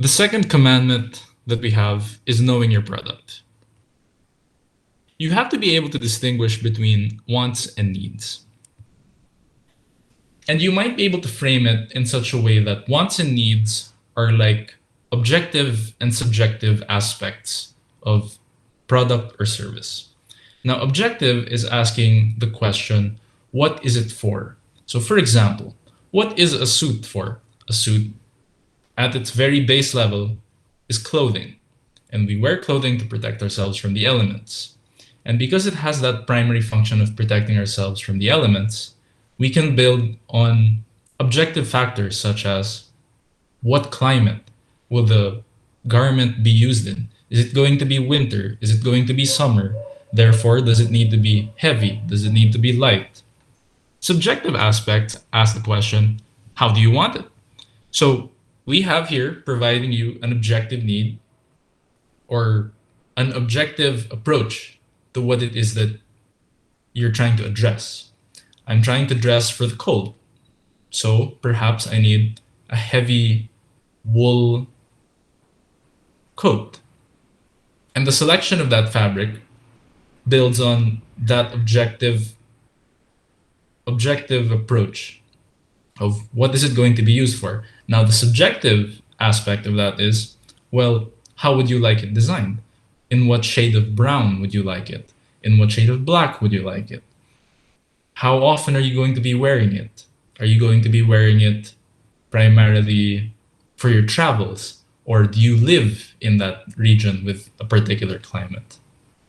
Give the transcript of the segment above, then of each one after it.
The second commandment that we have is knowing your product. You have to be able to distinguish between wants and needs. And you might be able to frame it in such a way that wants and needs are like objective and subjective aspects of product or service. Now, objective is asking the question, what is it for? So, for example, what is a suit for? A suit, at its very base level, is clothing. And we wear clothing to protect ourselves from the elements. And because it has that primary function of protecting ourselves from the elements, we can build on objective factors such as what climate will the garment be used in? Is it going to be winter? Is it going to be summer? Therefore, does it need to be heavy? Does it need to be light? Subjective aspects ask the question, how do you want it? So we have here providing you an objective need or an objective approach to what it is that you're trying to address. I'm trying to dress for the cold. So perhaps I need a heavy wool coat. And the selection of that fabric builds on that objective approach of what is it going to be used for. Now the subjective aspect of that is, well, how would you like it designed? In what shade of brown would you like it? In what shade of black would you like it? How often are you going to be wearing it? Are you going to be wearing it primarily for your travels? Or do you live in that region with a particular climate?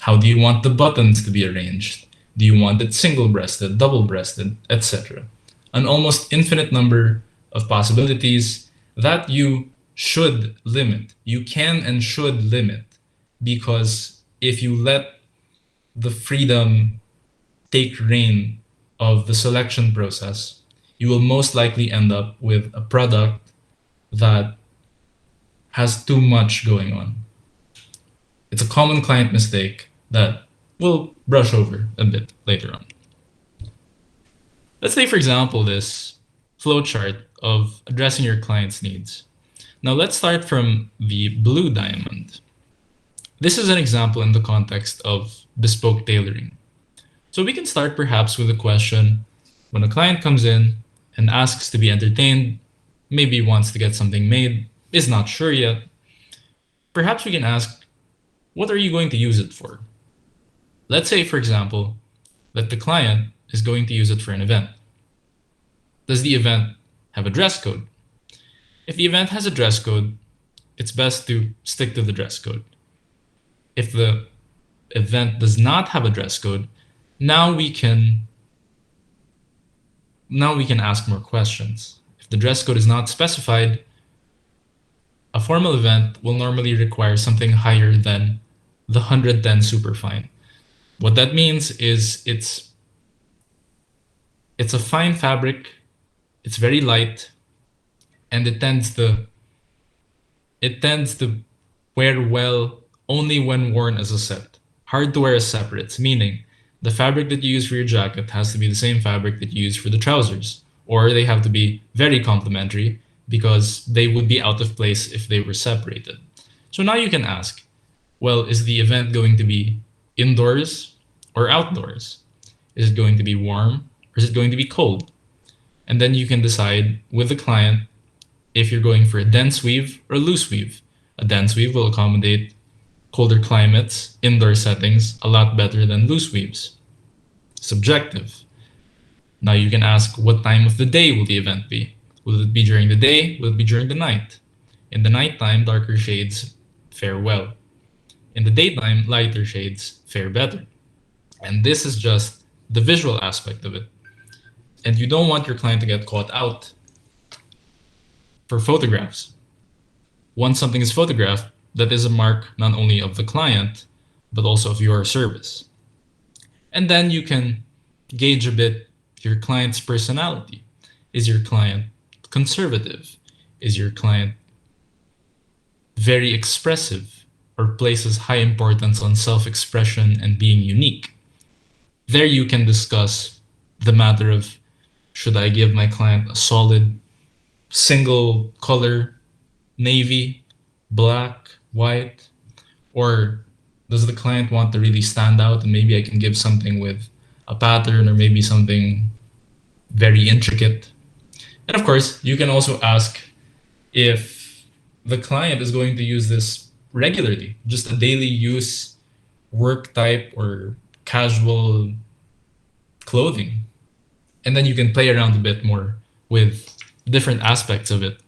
How do you want the buttons to be arranged? Do you want it single-breasted, double-breasted, etc.? An almost infinite number of possibilities that you should limit. You can and should limit, because if you let the freedom take reign of the selection process, you will most likely end up with a product that has too much going on. It's a common client mistake that we'll brush over a bit later on. Let's say, for example, this flowchart of addressing your client's needs. Now let's start from the blue diamond. This is an example in the context of bespoke tailoring. So we can start perhaps with a question when a client comes in and asks to be entertained, maybe wants to get something made, is not sure yet. Perhaps we can ask, what are you going to use it for? Let's say, for example, that the client is going to use it for an event. Does the event have a dress code? If the event has a dress code, it's best to stick to the dress code. If the event does not have a dress code, now we can ask more questions. If the dress code is not specified, a formal event will normally require something higher than the 110 superfine. What that means is it's a fine fabric, it's very light, and it tends to wear well only when worn as a set. Hard to wear as separates, meaning the fabric that you use for your jacket has to be the same fabric that you use for the trousers, or they have to be very complementary because they would be out of place if they were separated. So now you can ask, well, is the event going to be indoors or outdoors? Is it going to be warm or is it going to be cold? And then you can decide with the client if you're going for a dense weave or a loose weave. A dense weave will accommodate colder climates, indoor settings, a lot better than loose weaves. Subjective. Now you can ask, what time of the day will the event be? Will it be during the day? Will it be during the night? In the nighttime, darker shades fare well. In the daytime, lighter shades fare better. And this is just the visual aspect of it. And you don't want your client to get caught out for photographs. Once something is photographed, that is a mark not only of the client, but also of your service. And then you can gauge a bit your client's personality. Is your client conservative? Is your client very expressive or places high importance on self-expression and being unique? There you can discuss the matter of, should I give my client a solid single color navy, black, white, or does the client want to really stand out and maybe I can give something with a pattern or maybe something very intricate? And of course, you can also ask if the client is going to use this regularly, just a daily use work type or casual clothing. And then you can play around a bit more with different aspects of it.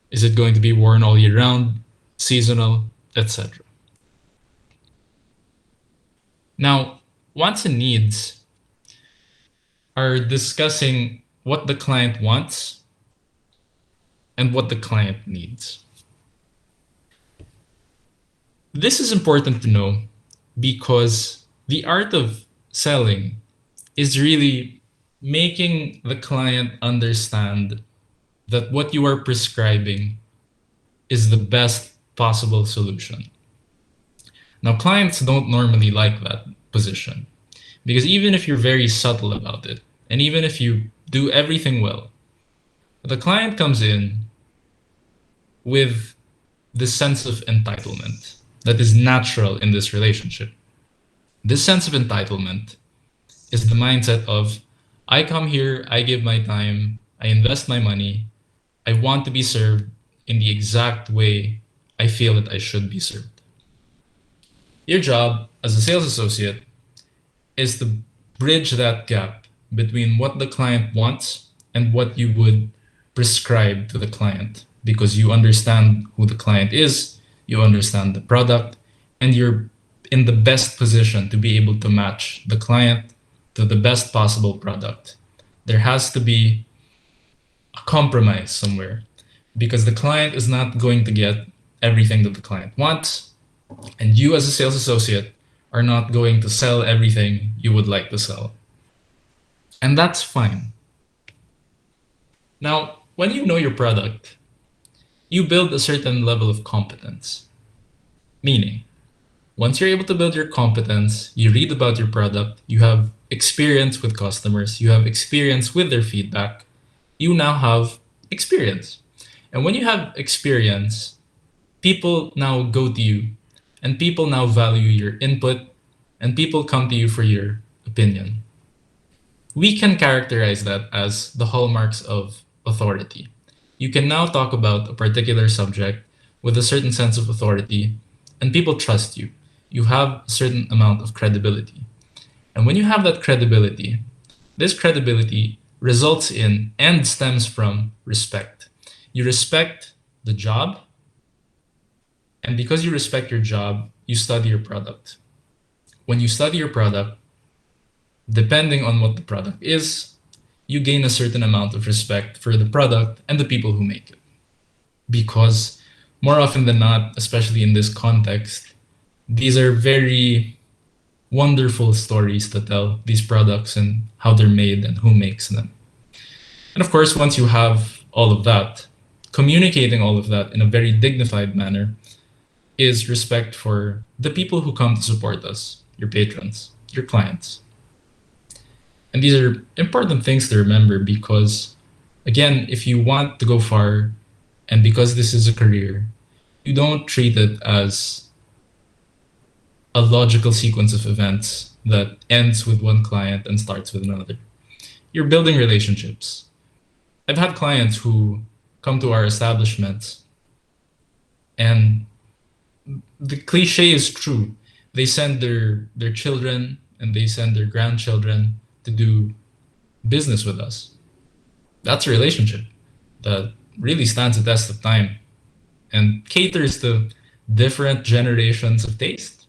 Is it going to be worn all year round, seasonal, etc.? Now, wants and needs are discussing what the client wants and what the client needs. This is important to know because the art of selling is really making the client understand that what you are prescribing is the best possible solution. Now, clients don't normally like that position because even if you're very subtle about it, and even if you do everything well, the client comes in with this sense of entitlement that is natural in this relationship. This sense of entitlement is the mindset of, I come here, I give my time, I invest my money, I want to be served in the exact way I feel that I should be served. Your job as a sales associate is to bridge that gap between what the client wants and what you would prescribe to the client because you understand who the client is, you understand the product, and you're in the best position to be able to match the client to the best possible product. There has to be a compromise somewhere because the client is not going to get everything that the client wants, and you as a sales associate are not going to sell everything you would like to sell. And that's fine. Now, when you know your product, you build a certain level of competence. Meaning, once you're able to build your competence, you read about your product, you have experience with customers, you have experience with their feedback, you now have experience. And when you have experience, people now go to you and people now value your input and people come to you for your opinion. We can characterize that as the hallmarks of authority. You can now talk about a particular subject with a certain sense of authority, and people trust you. You have a certain amount of credibility. And when you have that credibility, this credibility results in and stems from respect. You respect the job, and because you respect your job, you study your product. When you study your product, depending on what the product is, you gain a certain amount of respect for the product and the people who make it. Because more often than not, especially in this context, these are very wonderful stories to tell, these products and how they're made and who makes them. And of course, once you have all of that, communicating all of that in a very dignified manner is respect for the people who come to support us, your patrons, your clients. And these are important things to remember because, again, if you want to go far and because this is a career, you don't treat it as a logical sequence of events that ends with one client and starts with another. You're building relationships. I've had clients who come to our establishments and the cliche is true. They send their children and they send their grandchildren to do business with us. That's a relationship that really stands the test of time and caters to different generations of taste.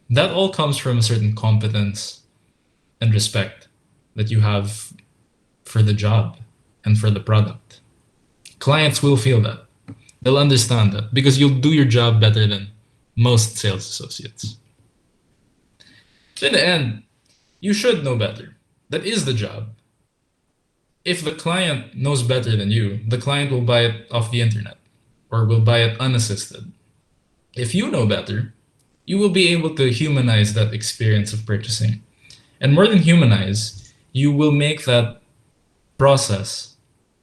That all comes from a certain competence and respect that you have for the job and for the product. Clients will feel that. They'll understand that because you'll do your job better than most sales associates. So in the end, you should know better. That is the job. If the client knows better than you, the client will buy it off the internet or will buy it unassisted. If you know better, you will be able to humanize that experience of purchasing. And more than humanize, you will make that process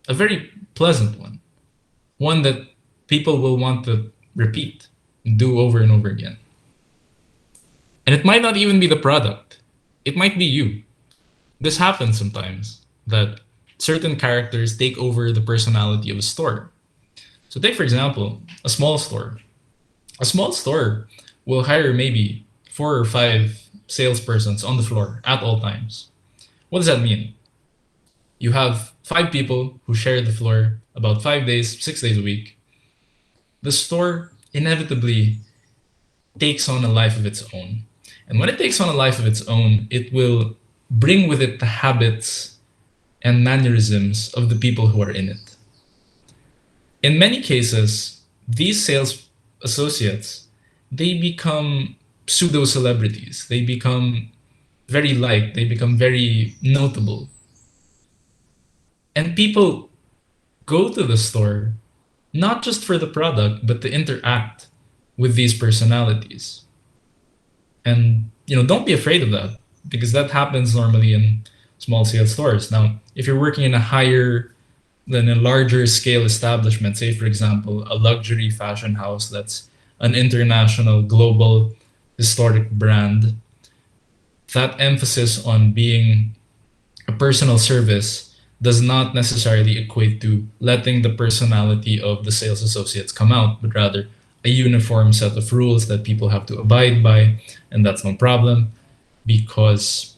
a very pleasant one that People will want to repeat, do over and over again. And it might not even be the product, it might be you. This happens sometimes that certain characters take over the personality of a store. So, take for example, a small store. A small store will hire maybe 4 or 5 salespersons on the floor at all times. What does that mean? You have 5 people who share the floor about 5 days, 6 days a week. The store inevitably takes on a life of its own. And when it takes on a life of its own, it will bring with it the habits and mannerisms of the people who are in it. In many cases, these sales associates, they become pseudo celebrities. They become very liked, they become very notable. And people go to the store not just for the product, but to interact with these personalities. And don't be afraid of that because that happens normally in small sales stores. Now, if you're working in a higher than a larger scale establishment, say for example, a luxury fashion house that's an international global historic brand, that emphasis on being a personal service does not necessarily equate to letting the personality of the sales associates come out, but rather a uniform set of rules that people have to abide by. And that's no problem because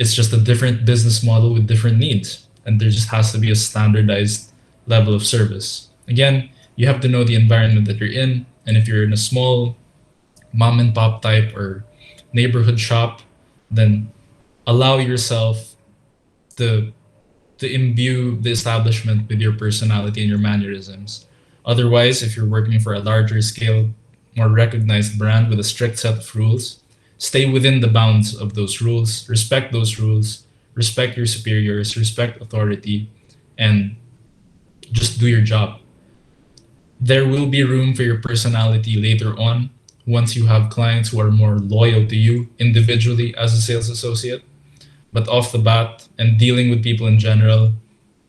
it's just a different business model with different needs. And there just has to be a standardized level of service. Again, you have to know the environment that you're in. And if you're in a small mom and pop type or neighborhood shop, then allow yourself to imbue the establishment with your personality and your mannerisms. Otherwise, if you're working for a larger scale, more recognized brand with a strict set of rules, stay within the bounds of those rules, respect those rules, respect your superiors, respect authority, and just do your job. There will be room for your personality later on once you have clients who are more loyal to you individually as a sales associate. But off the bat and dealing with people in general,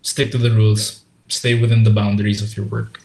stick to the rules, stay within the boundaries of your work.